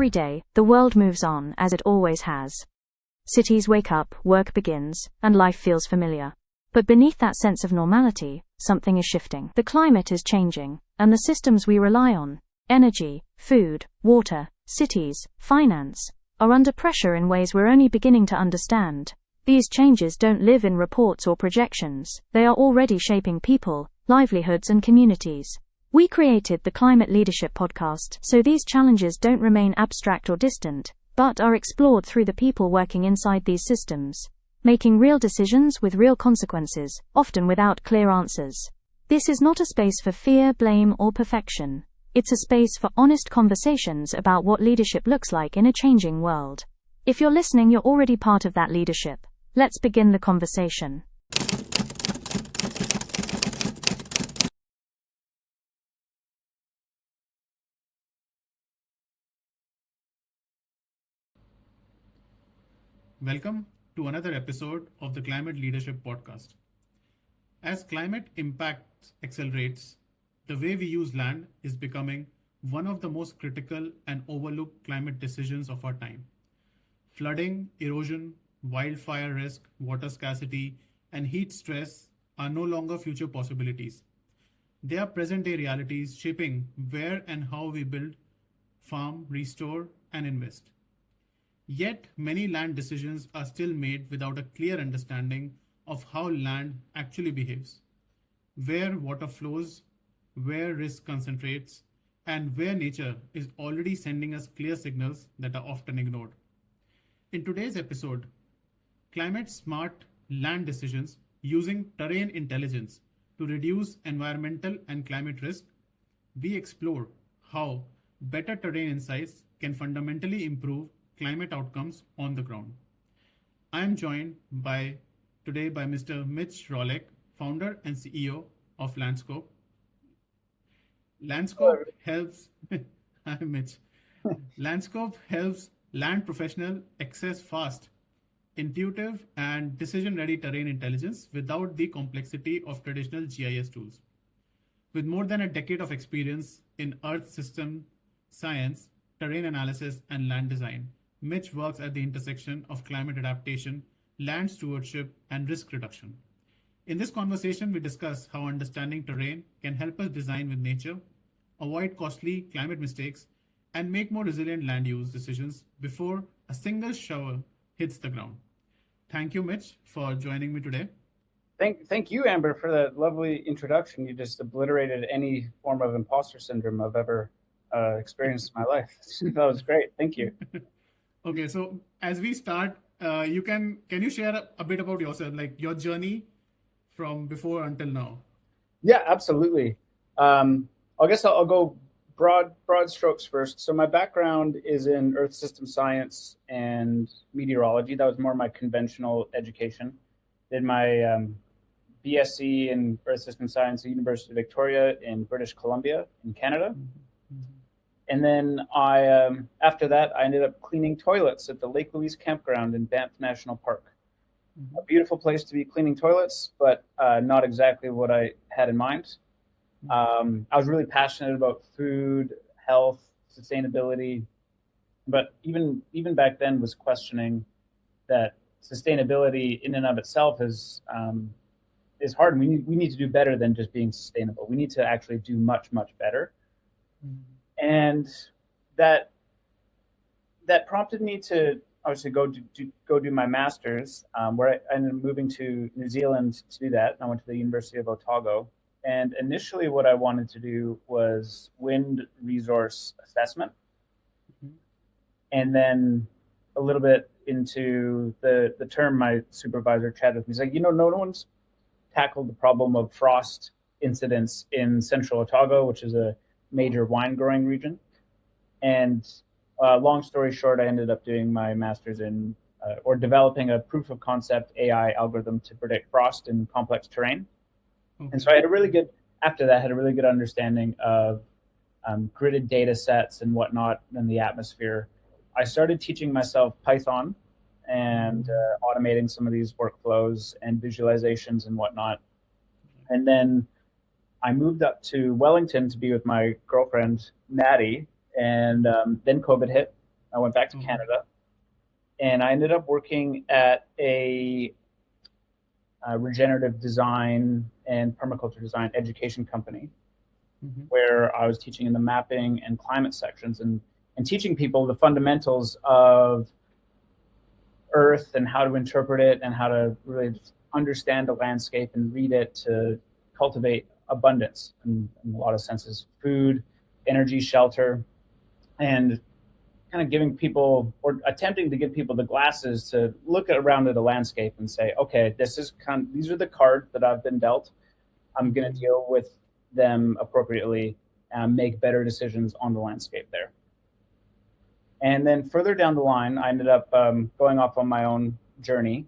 Every day, the world moves on as it always has. Cities wake up, work begins, and life feels familiar. But beneath that sense of normality, something is shifting. The climate is changing, and the systems we rely on, energy, food, water, cities, finance, are under pressure in ways we're only beginning to understand. These changes don't live in reports or projections, they are already shaping people, livelihoods, and communities. We created the Climate Leadership Podcast so these challenges don't remain abstract or distant, but are explored through the people working inside these systems, making real decisions with real consequences, often without clear answers. This is not a space for fear, blame, or perfection. It's a space for honest conversations about what leadership looks like in a changing world. If you're listening, you're already part of that leadership. Let's begin the conversation. Welcome to another episode of the Climate Leadership Podcast. As climate impact accelerates, the way we use land is becoming one of the most critical and overlooked climate decisions of our time. Flooding, erosion, wildfire risk, water scarcity, and heat stress are no longer future possibilities. They are present-day realities shaping where and how we build, farm, restore, and invest. Yet, many land decisions are still made without a clear understanding of how land actually behaves, where water flows, where risk concentrates, and where nature is already sending us clear signals that are often ignored. In today's episode, Climate Smart Land Decisions Using Terrain Intelligence to Reduce Environmental and Climate Risk, we explore how better terrain insights can fundamentally improve climate outcomes on the ground. I am joined today by Mr. Mitch Rawlyk, founder and CEO of LandScope. LandScope helps. Hi, Mitch. LandScope helps land professionals access fast, intuitive, and decision-ready terrain intelligence without the complexity of traditional GIS tools. With more than a decade of experience in Earth system science, terrain analysis, and land design, Mitch works at the intersection of climate adaptation, land stewardship, and risk reduction. In this conversation, we discuss how understanding terrain can help us design with nature, avoid costly climate mistakes, and make more resilient land use decisions before a single shower hits the ground. Thank you, Mitch, for joining me today. Thank you, Amber, for that lovely introduction. You just obliterated any form of imposter syndrome I've ever experienced in my life. That was great. Thank you. Okay, so as we start, can you share a bit about yourself, like your journey from before until now? Yeah, absolutely. I guess I'll go broad strokes first. So my background is in Earth system science and meteorology. That was more my conventional education. Did my BSc in Earth system science at the University of Victoria in British Columbia in Canada. And then after that, I ended up cleaning toilets at the Lake Louise campground in Banff National Park. A beautiful place to be cleaning toilets, but not exactly what I had in mind. I was really passionate about food, health, sustainability, but even back then was questioning that sustainability in and of itself is hard. We need to do better than just being sustainable. We need to actually do much better. And that prompted me to obviously go do my master's, where I ended up moving to New Zealand to do that. I went to the University of Otago. And initially what I wanted to do was wind resource assessment. And then a little bit into the term my supervisor chatted with me. He's like, no one's tackled the problem of frost incidents in central Otago, which is a major wine growing region. And long story short, I ended up doing my master's in or developing a proof of concept AI algorithm to predict frost in complex terrain. Okay. And so I had a really good understanding of gridded data sets and whatnot in the atmosphere. I started teaching myself Python and automating some of these workflows and visualizations and whatnot. And then I moved up to Wellington to be with my girlfriend, Maddie, and then COVID hit. I went back to Canada, and I ended up working at a regenerative design and permaculture design education company, where I was teaching in the mapping and climate sections and teaching people the fundamentals of Earth and how to interpret it and how to really understand the landscape and read it to cultivate abundance in a lot of senses: food, energy, shelter, and kind of giving people, or attempting to give people, the glasses to look around at the landscape and say, okay, these are the cards that I've been dealt. I'm going to deal with them appropriately and make better decisions on the landscape there. And then further down the line, I ended up going off on my own journey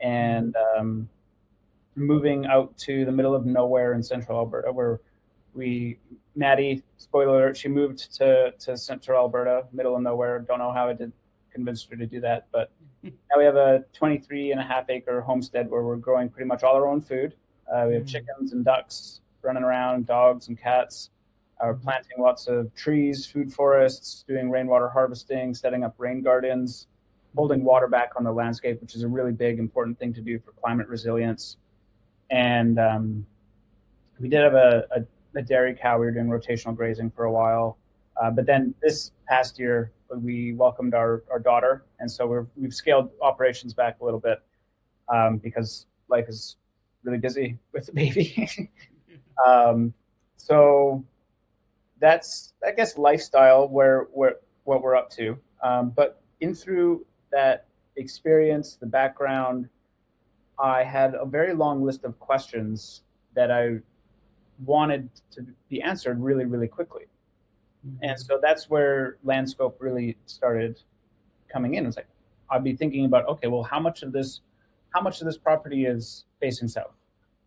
and moving out to the middle of nowhere in central Alberta, where Maddie, spoiler alert, she moved to central Alberta, middle of nowhere. Don't know how I did convince her to do that, but now we have a 23.5 acre homestead where we're growing pretty much all our own food. We have chickens and ducks running around, dogs and cats. We're planting lots of trees, food forests, doing rainwater harvesting, setting up rain gardens, holding water back on the landscape, which is a really big, important thing to do for climate resilience. And we did have a dairy cow. We were doing rotational grazing for a while. But then this past year, we welcomed our daughter. And so we've scaled operations back a little bit because life is really busy with the baby. So that's, I guess, lifestyle where what we're up to. But through that experience, the background, I had a very long list of questions that I wanted to be answered really, really quickly. And so that's where LandScope really started coming in. It's like, I'd be thinking about, okay, well, how much of this property is facing south?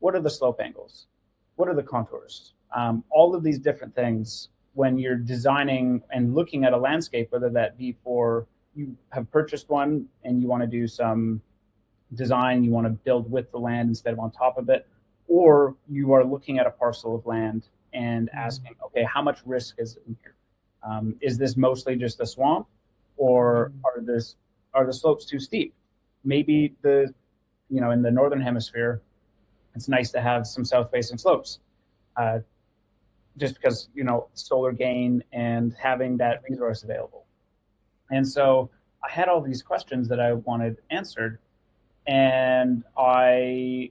What are the slope angles? What are the contours? All of these different things when you're designing and looking at a landscape, whether that be for you have purchased one and you want to do some design, you want to build with the land instead of on top of it, or you are looking at a parcel of land and asking, okay, how much risk is in here? Is this mostly just a swamp, or are the slopes too steep? Maybe in the northern hemisphere, it's nice to have some south-facing slopes, just because solar gain and having that resource available. And so I had all these questions that I wanted answered, and I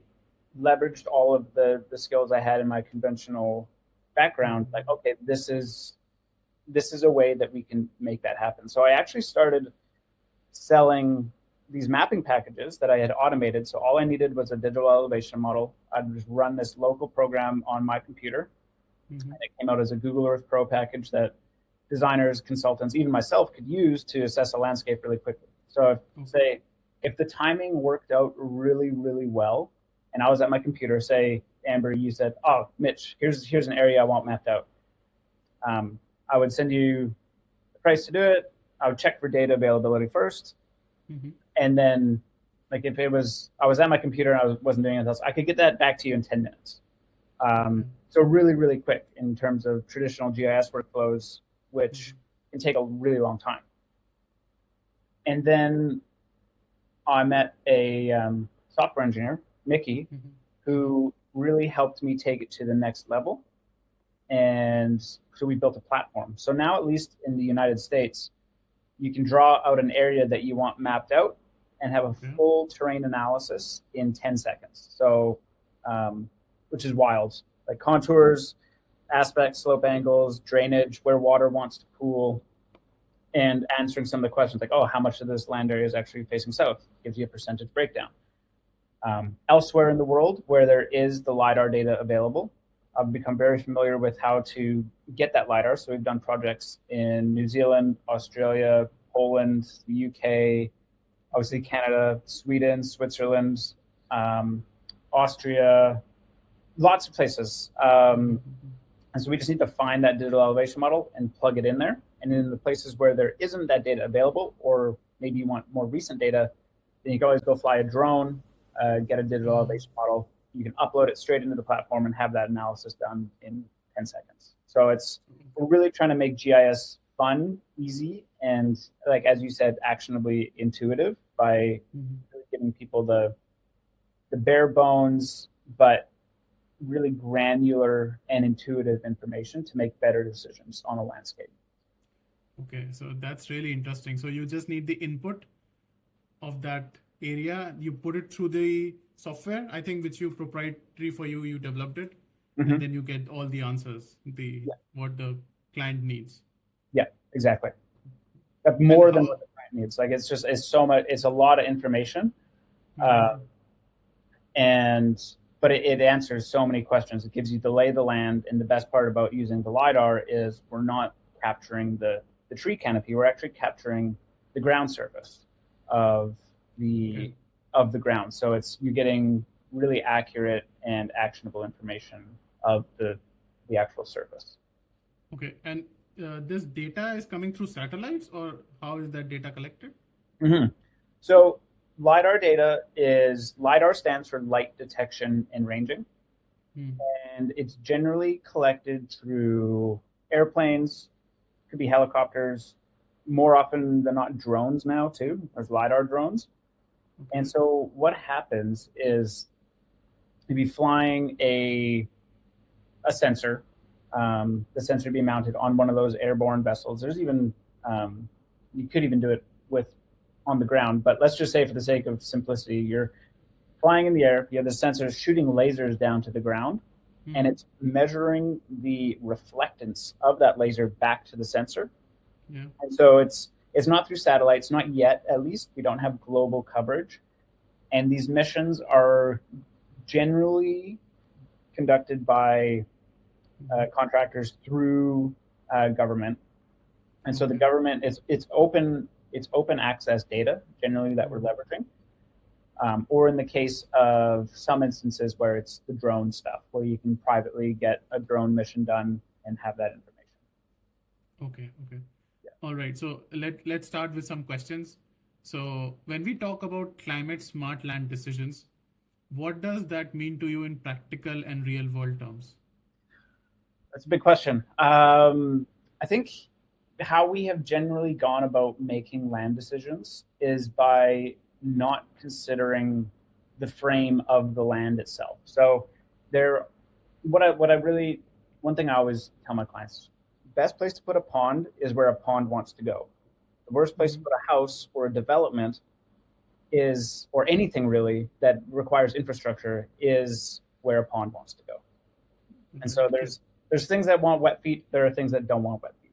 leveraged all of the skills I had in my conventional background. Like, okay, this is a way that we can make that happen. So I actually started selling these mapping packages that I had automated. So all I needed was a digital elevation model. I'd just run this local program on my computer. And it came out as a Google Earth Pro package that designers, consultants, even myself could use to assess a landscape really quickly. So say if the timing worked out really, really well, and I was at my computer, say, Amber, you said, oh, Mitch, here's an area I want mapped out. I would send you the price to do it. I would check for data availability first. And then, like, if I was at my computer and I wasn't doing anything else, I could get that back to you in 10 minutes. So really, really quick in terms of traditional GIS workflows, which can take a really long time. And then I met a software engineer, Mickey, who really helped me take it to the next level. And so we built a platform. So now, at least in the United States, you can draw out an area that you want mapped out and have a full terrain analysis in 10 seconds. So, which is wild. Like contours, aspects, slope angles, drainage, where water wants to pool, and answering some of the questions like, oh, how much of this land area is actually facing south? Gives you a percentage breakdown. Elsewhere in the world where there is the LiDAR data available, I've become very familiar with how to get that LiDAR. So we've done projects in New Zealand, Australia, Poland, the UK, obviously Canada, Sweden, Switzerland, Austria, lots of places. And so we just need to find that digital elevation model and plug it in there. And in the places where there isn't that data available, or maybe you want more recent data, then you can always go fly a drone, get a digital elevation model. You can upload it straight into the platform and have that analysis done in 10 seconds. So we're really trying to make GIS fun, easy, and like as you said, actionably intuitive by really giving people the bare bones, but really granular and intuitive information to make better decisions on a landscape. Okay, so that's really interesting. So you just need the input of that area. You put it through the software, I think, which you proprietary for you, you developed it, and then you get all the answers, what the client needs. Yeah, exactly. More than what the client needs. Like it's so much. It's a lot of information, but it answers so many questions. It gives you the lay of the land, and the best part about using the LiDAR is we're not capturing the tree canopy. We're actually capturing the ground surface of the ground. So you're getting really accurate and actionable information of the actual surface. Okay, and this data is coming through satellites, or how is that data collected? So LiDAR LiDAR stands for light detection and ranging. And it's generally collected through airplanes, could be helicopters, more often than not drones now too. There's LiDAR drones. And so what happens is you'd be flying a sensor. The sensor would be mounted on one of those airborne vessels. There's even, you could even do it on the ground, but let's just say for the sake of simplicity, you're flying in the air, you have the sensor shooting lasers down to the ground, and it's measuring the reflectance of that laser back to the sensor. And so it's not through satellites, not yet, at least. We don't have global coverage. And these missions are generally conducted by contractors through government. And so the government it's open access data generally that we're leveraging. Or in the case of some instances where it's the drone stuff, where you can privately get a drone mission done and have that information. Okay. Yeah. All right. So let's start with some questions. So when we talk about climate smart land decisions, what does that mean to you in practical and real world terms? That's a big question. I think how we have generally gone about making land decisions is by not considering the frame of the land itself. So one thing I always tell my clients, best place to put a pond is where a pond wants to go. The worst place to put a house or a development or anything really that requires infrastructure is where a pond wants to go. And so there's things that want wet feet. There are things that don't want wet feet.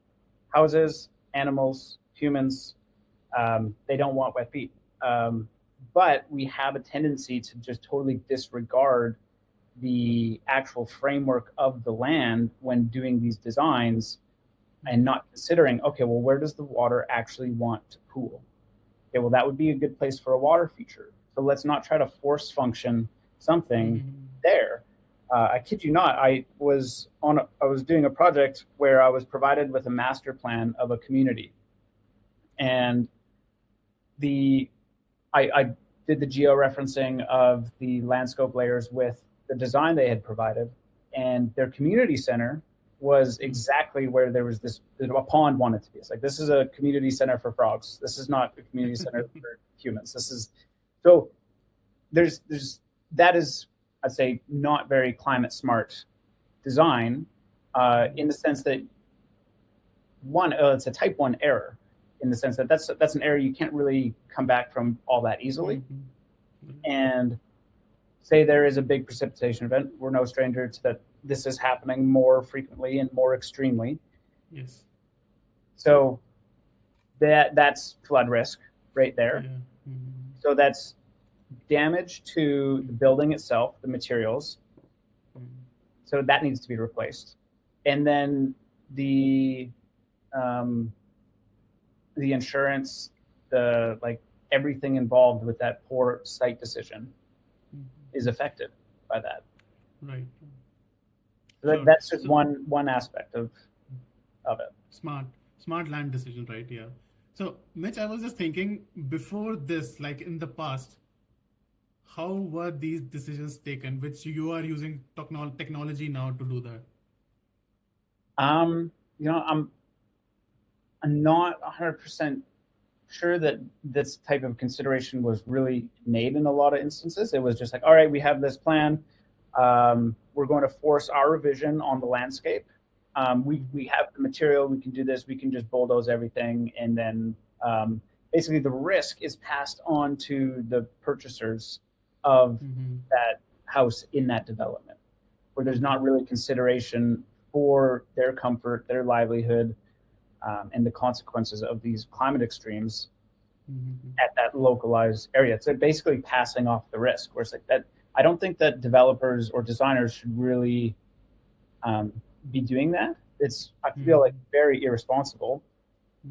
Houses, animals, humans, they don't want wet feet. But we have a tendency to just totally disregard the actual framework of the land when doing these designs and not considering, okay, well, where does the water actually want to pool? Okay, well, that would be a good place for a water feature. So let's not try to force function something there. I kid you not, I was doing a project where I was provided with a master plan of a community. And I did the georeferencing of the LandScope layers with the design they had provided, and their community center was exactly where there was a pond wanted to be. It's like, this is a community center for frogs. This is not a community center for humans. That is, I'd say, not very climate smart design in the sense that it's a type 1 error. In the sense that that's an area you can't really come back from all that easily. And say there is a big precipitation event, we're no stranger to that. This is happening more frequently and more extremely. Yes. So that's flood risk right there. So that's damage to the building itself, the materials. So that needs to be replaced. And then the insurance, everything involved with that poor site decision is affected by that. Right. So that's just one aspect of it. Smart land decision, right? Yeah. So Mitch, I was just thinking before this, like in the past, how were these decisions taken, which you are using technology now to do that? I'm not 100% sure that this type of consideration was really made in a lot of instances. It was just like, all right, we have this plan. We're going to force our revision on the landscape. We have the material. We can do this. We can just bulldoze everything. And then basically the risk is passed on to the purchasers of that house in that development, where there's not really consideration for their comfort, their livelihood, and the consequences of these climate extremes at that localized area. So basically passing off the risk. Where it's like that, I don't think that developers or designers should really be doing that. I feel like very irresponsible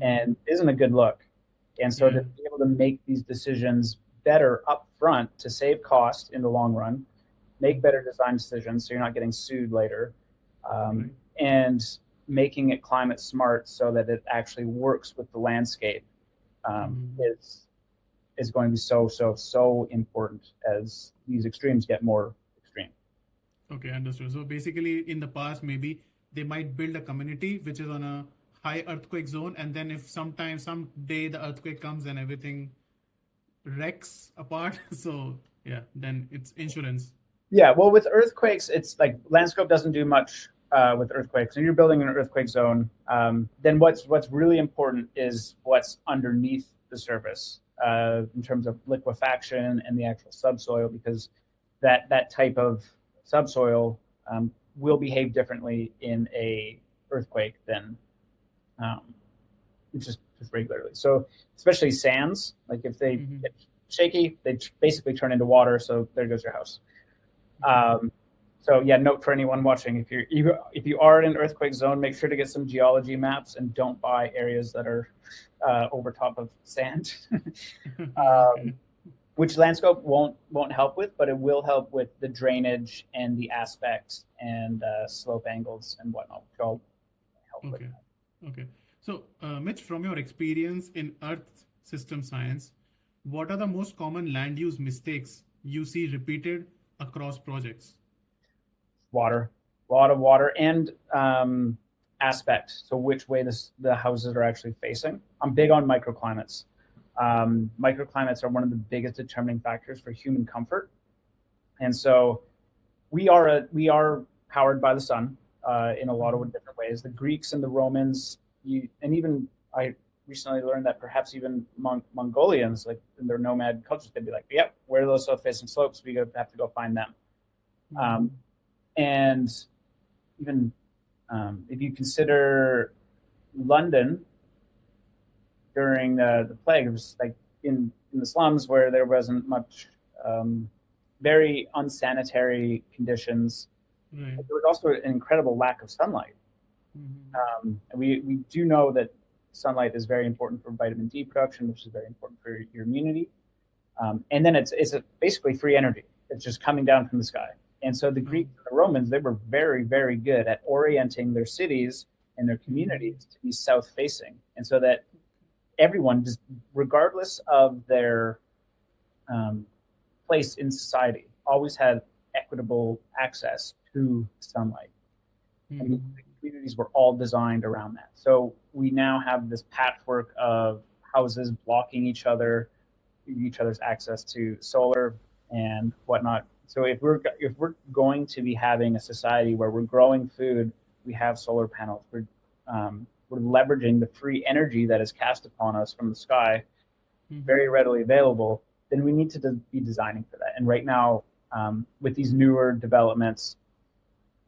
and isn't a good look. And so to be able to make these decisions better up front to save cost in the long run, make better design decisions so you're not getting sued later, and making it climate smart so that it actually works with the landscape is going to be so important as these extremes get more extreme. Okay, understood. So basically, in the past, maybe they might build a community which is on a high earthquake zone, and then if someday the earthquake comes and everything wrecks apart, so yeah, then it's insurance. Yeah, well, with earthquakes, it's like LandScope doesn't do much with earthquakes. So you're building an earthquake zone. Then what's really important is what's underneath the surface in terms of liquefaction and the actual subsoil, because that type of subsoil will behave differently in a earthquake than just regularly. So especially sands, like if they get shaky, they basically turn into water. So there goes your house. So yeah, note for anyone watching: if you are in an earthquake zone, make sure to get some geology maps and don't buy areas that are over top of sand, which LandScope won't help with, but it will help with the drainage and the aspects and slope angles and whatnot, which all help with. Okay. So, Mitch, from your experience in Earth system science, what are the most common land use mistakes you see repeated across projects? Water, a lot of water, and aspect. So which way the houses are actually facing. I'm big on microclimates. Microclimates are one of the biggest determining factors for human comfort. And so we are powered by the sun in a lot of different ways. The Greeks and the Romans, and even I recently learned that perhaps even Mongolians, like in their nomad cultures, they'd be like, yep, where are those south-facing slopes? We have to go find them. And even if you consider London during the plague, it was like in the slums where there wasn't much, very unsanitary conditions. There was also an incredible lack of sunlight. And we do know that sunlight is very important for vitamin D production, which is very important for your immunity. And then it's basically free energy. It's just coming down from the sky. And so the Greeks and the Romans, they were very, very good at orienting their cities and their communities to be south-facing. And so that everyone, just regardless of their place in society, always had equitable access to sunlight. And the communities were all designed around that. So we now have this patchwork of houses blocking each other's access to solar and whatnot. So if we're going to be having a society where we're growing food, we have solar panels. We're leveraging the free energy that is cast upon us from the sky, very readily available. Then we need to be designing for that. And right now, with these newer developments,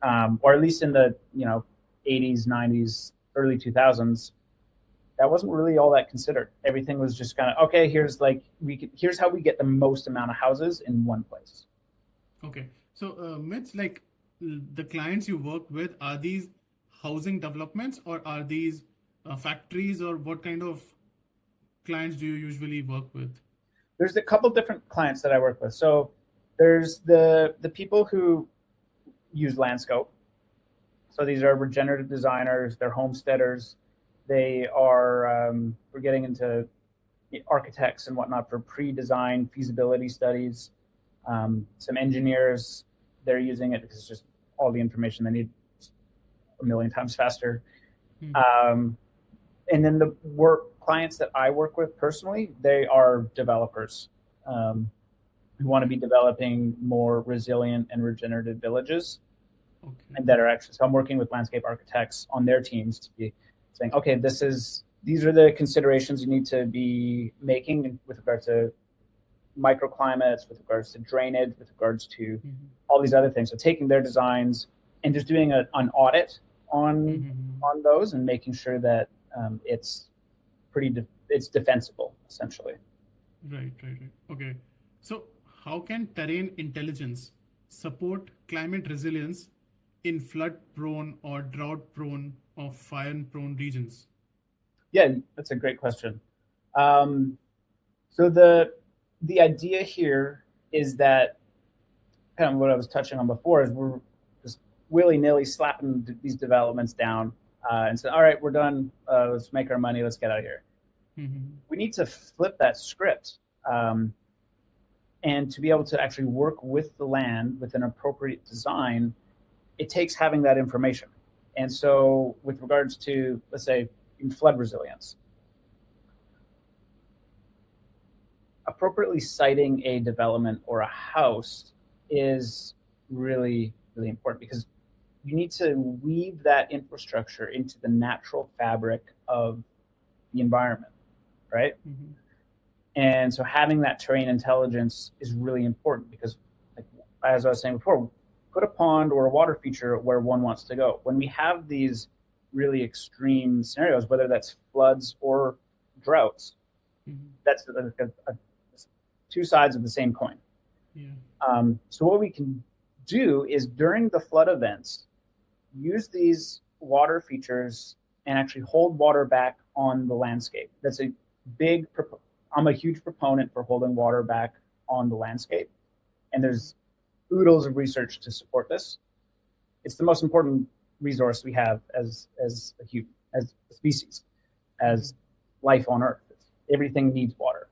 or at least in the 80s, 90s, early 2000s, that wasn't really all that considered. Everything was just kind of, okay, here's how we get the most amount of houses in one place. Okay. So, Mitch, like the clients you work with, are these housing developments or are these factories, or what kind of clients do you usually work with? There's a couple different clients that I work with. So there's the people who use LandScope. So these are regenerative designers, they're homesteaders. They are, we're getting into architects and whatnot for pre-design feasibility studies. Some engineers, they're using it because it's just all the information they need a million times faster. And then the clients that I work with personally, they are developers who want to be developing more resilient and regenerative villages. Okay. And that are actually, so I'm working with landscape architects on their teams to be saying, okay, these are the considerations you need to be making with regard to microclimates, with regards to drainage, with regards to all these other things. So taking their designs and just doing an audit on those and making sure that it's it's defensible, essentially. Right. Okay. So how can terrain intelligence support climate resilience in flood-prone or drought-prone or fire-prone regions? Yeah, that's a great question. So the idea here is that kind of what I was touching on before is we're just willy-nilly slapping these developments down and say, all right, we're done. Let's make our money. Let's get out of here. We need to flip that script and to be able to actually work with the land with an appropriate design. It takes having that information. And so with regards to, let's say, in flood resilience, appropriately siting a development or a house is really, really important because you need to weave that infrastructure into the natural fabric of the environment, right? And so having that terrain intelligence is really important because, like, as I was saying before, put a pond or a water feature where one wants to go. When we have these really extreme scenarios, whether that's floods or droughts, that's two sides of the same coin. So what we can do is during the flood events, use these water features and actually hold water back on the landscape. That's a big, I'm a huge proponent for holding water back on the landscape. And there's oodles of research to support this. It's the most important resource we have as a species, as life on Earth. Everything needs water.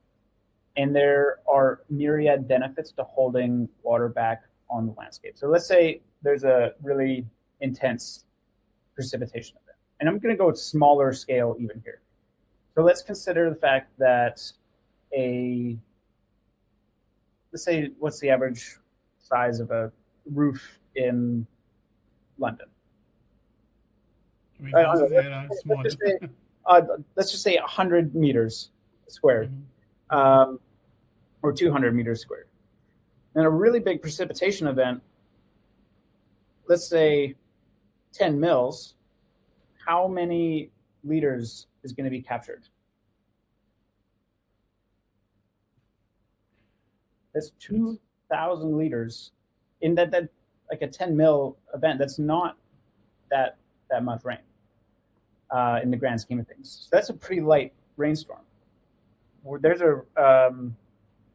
And there are myriad benefits to holding water back on the landscape. So let's say there's a really intense precipitation event. And I'm going to go with smaller scale even here. So let's consider the fact that let's say, what's the average size of a roof in London? Houses there are small. Let's just say 100 meters squared, or 200 meters squared. And a really big precipitation event, let's say 10 mils, how many liters is going to be captured? That's 2,000 liters. In that like a 10 mil event, that's not that much rain in the grand scheme of things. So that's a pretty light rainstorm. There's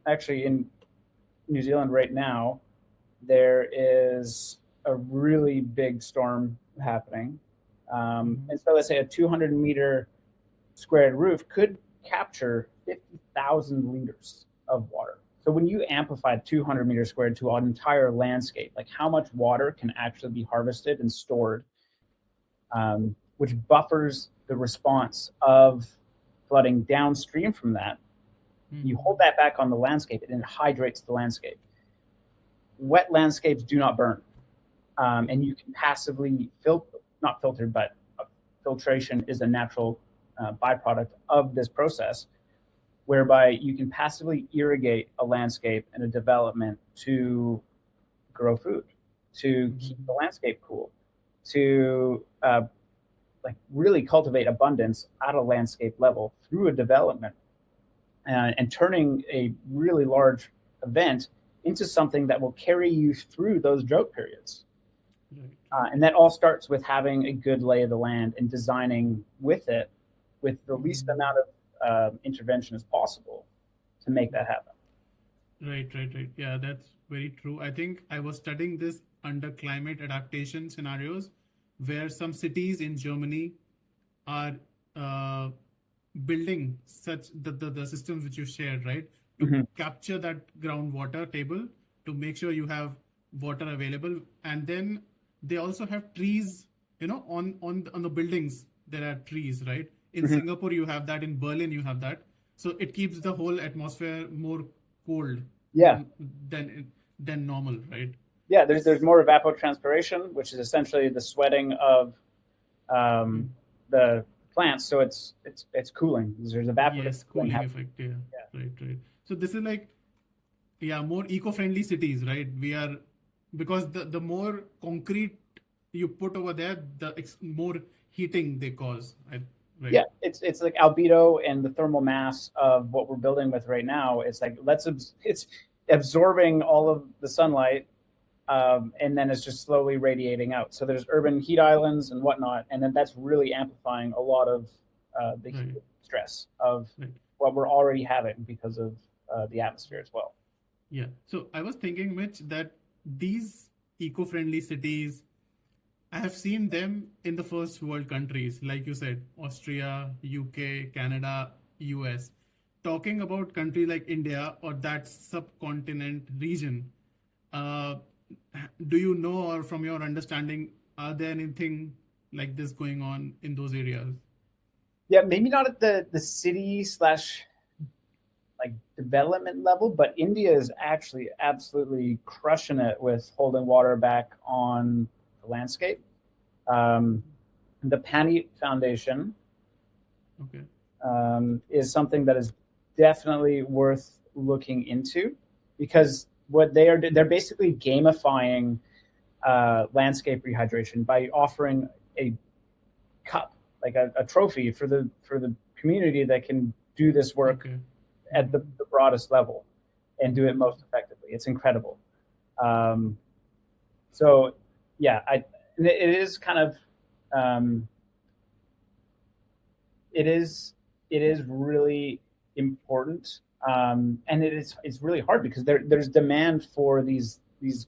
actually in New Zealand right now, there is a really big storm happening. And so let's say a 200 meter squared roof could capture 50,000 liters of water. So when you amplify 200 meters squared to an entire landscape, like how much water can actually be harvested and stored, which buffers the response of flooding downstream from that. You hold that back on the landscape and it hydrates the landscape. Wet landscapes do not burn. And you can passively not filtered, but filtration is a natural byproduct of this process, whereby you can passively irrigate a landscape and a development to grow food, to keep the landscape cool, to like really cultivate abundance at a landscape level through a development, and turning a really large event into something that will carry you through those drought periods. And that all starts with having a good lay of the land and designing with it with the least amount of intervention as possible to make that happen. Right. Yeah, that's very true. I think I was studying this under climate adaptation scenarios where some cities in Germany are building such the systems which you shared, right? To capture that groundwater table to make sure you have water available. And then they also have trees, on the buildings, there are trees, right? In Singapore, you have that. In Berlin, you have that. So it keeps the whole atmosphere more cold Yeah. than normal, right? Yeah, there's more evapotranspiration, which is essentially the sweating of the plants. So it's cooling. There's evaporative Yes, cooling cooling happening. effect. Yeah, Yeah. right. So this is like, yeah, more eco-friendly cities, right? We are, because the more concrete you put over there, the more heating they cause, right? Yeah, it's like albedo and the thermal mass of what we're building with right now. It's like it's absorbing all of the sunlight, and then it's just slowly radiating out. So there's urban heat islands and whatnot, and then that's really amplifying a lot of the Right, heat stress of right. what we're already having because of the atmosphere as well. Yeah. So I was thinking, Mitch, that these eco-friendly cities, I have seen them in the first world countries, like you said, Austria, UK, Canada, US. Talking about countries like India or that subcontinent region, uh, do you know, or from your understanding, are there anything like this going on in those areas? Yeah, maybe not at the city slash like development level, but India is actually absolutely crushing it with holding water back on the landscape. Um, the Pani Foundation Okay. is something that is definitely worth looking into because what they're basically gamifying landscape rehydration by offering a cup, like a trophy for the community that can do this work Okay. at the broadest level and do it most effectively. It's incredible. Um, so yeah, it is kind of um, it is really important, and it's really hard because there's demand for these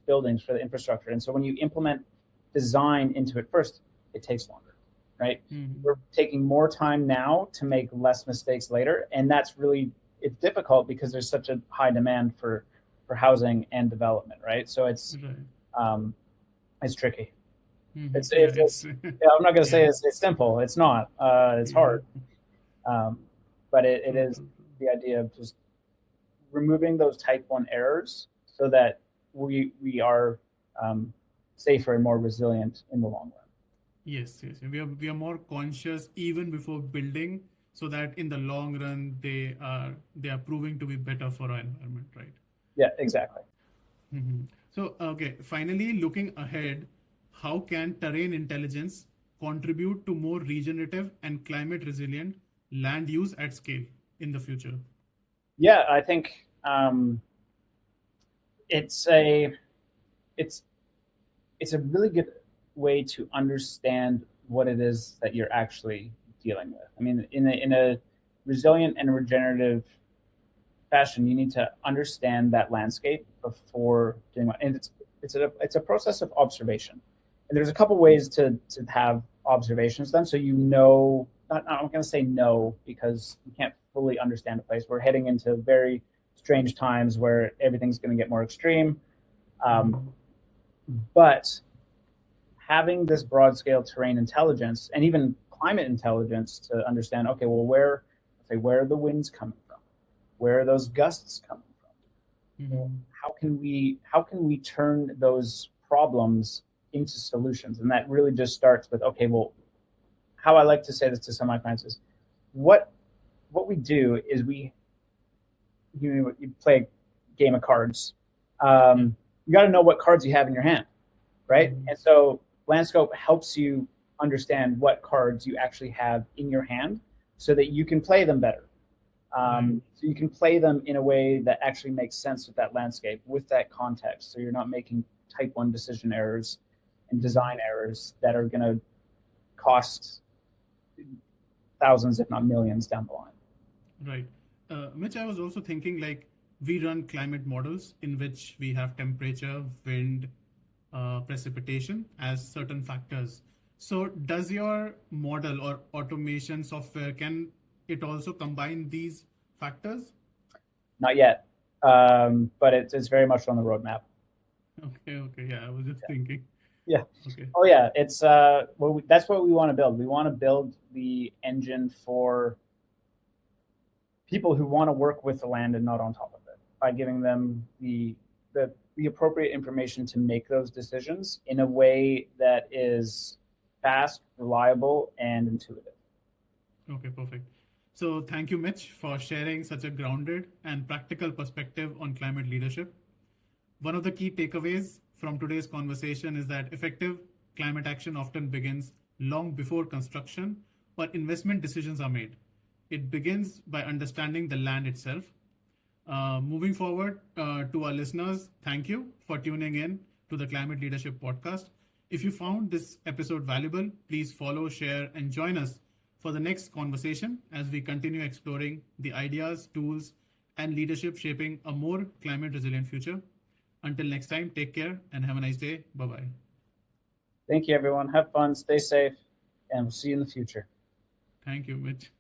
buildings for the infrastructure, and so when you implement design into it first, it takes longer, right? Hmm. We're taking more time now to make less mistakes later, and that's really it's difficult because there's such a high demand for housing and development, right? So Right. um, it's tricky. Yeah, It's yeah, I'm not going to say yeah, it's simple. It's not. It's yeah. hard. Um, but it True, is true, true. the idea of just removing those type 1 errors so that we are safer and more resilient in the long run. Yes. We are more conscious even before building, so that in the long run they are proving to be better for our environment, right? Yeah, exactly. So, okay, finally, looking ahead, how can terrain intelligence contribute to more regenerative and climate resilient land use at scale in the future? Yeah, I think it's a it's it's a really good way to understand what it is that you're actually dealing with. I mean, in a resilient and regenerative fashion, you need to understand that landscape before doing what. And it's a process of observation. And there's a couple ways to have observations done, so you know. I'm going to say no because you can't fully understand a place. We're heading into very strange times where everything's going to get more extreme. Um, but having this broad scale terrain intelligence and even climate intelligence to understand, okay, well, where are the winds coming from? Where are those gusts coming from? How can we turn those problems into solutions? And that really just starts with, okay, well, how I like to say this to some of my clients is what we do is you play a game of cards. You got to know what cards you have in your hand, right? And so LandScope helps you understand what cards you actually have in your hand so that you can play them better. So you can play them in a way that actually makes sense with that landscape, with that context. So you're not making type 1 decision errors and design errors that are going to cost thousands, if not millions, down the line. Right. Mitch, I was also thinking, like, we run climate models in which we have temperature, wind, precipitation as certain factors. So does your model or automation software, can it also combine these factors? Not yet, but it's very much on the roadmap. Okay. Yeah, I was just thinking. Yeah. Okay. Oh yeah. It's that's what we want to build. We want to build the engine for people who want to work with the land and not on top of it, by giving them the appropriate information to make those decisions in a way that is fast, reliable, and intuitive. Okay, perfect. So thank you, Mitch, for sharing such a grounded and practical perspective on climate leadership. One of the key takeaways from today's conversation is that effective climate action often begins long before construction or investment decisions are made. It begins by understanding the land itself. Moving forward, to our listeners, thank you for tuning in to the Climate Leadership Podcast. If you found this episode valuable, please follow, share, and join us for the next conversation as we continue exploring the ideas, tools, and leadership shaping a more climate resilient future. Until next time, take care and have a nice day. Bye bye. Thank you, everyone. Have fun, stay safe, and we'll see you in the future. Thank you, Mitch.